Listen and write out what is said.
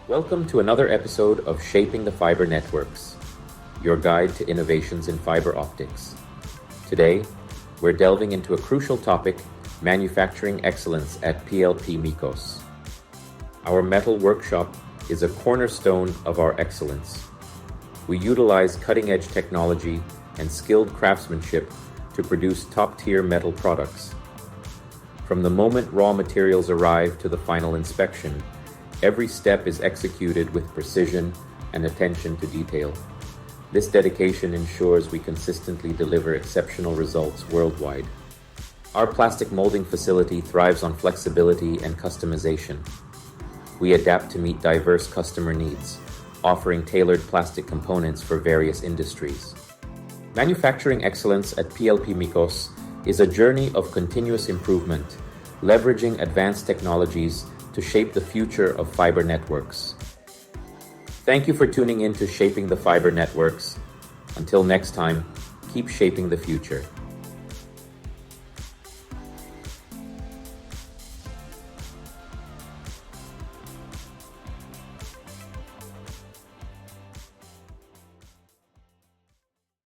Welcome to another episode of Shaping the Fiber Networks, your guide to innovations in fiber optics. Today, we're delving into a crucial topic, manufacturing excellence at PLP Micos. Our metal workshop is a cornerstone of our excellence. We utilize cutting-edge technology and skilled craftsmanship to produce top-tier metal products. From the moment raw materials arrive to the final inspection, every step is executed with precision and attention to detail. This dedication ensures we consistently deliver exceptional results worldwide. Our plastic molding facility thrives on flexibility and customization. We adapt to meet diverse customer needs, offering tailored plastic components for various industries. Manufacturing excellence at PLP Micos is a journey of continuous improvement, leveraging advanced technologies to shape the future of fiber networks. Thank you for tuning in to Shaping the Fiber Networks. Until next time, keep shaping the future.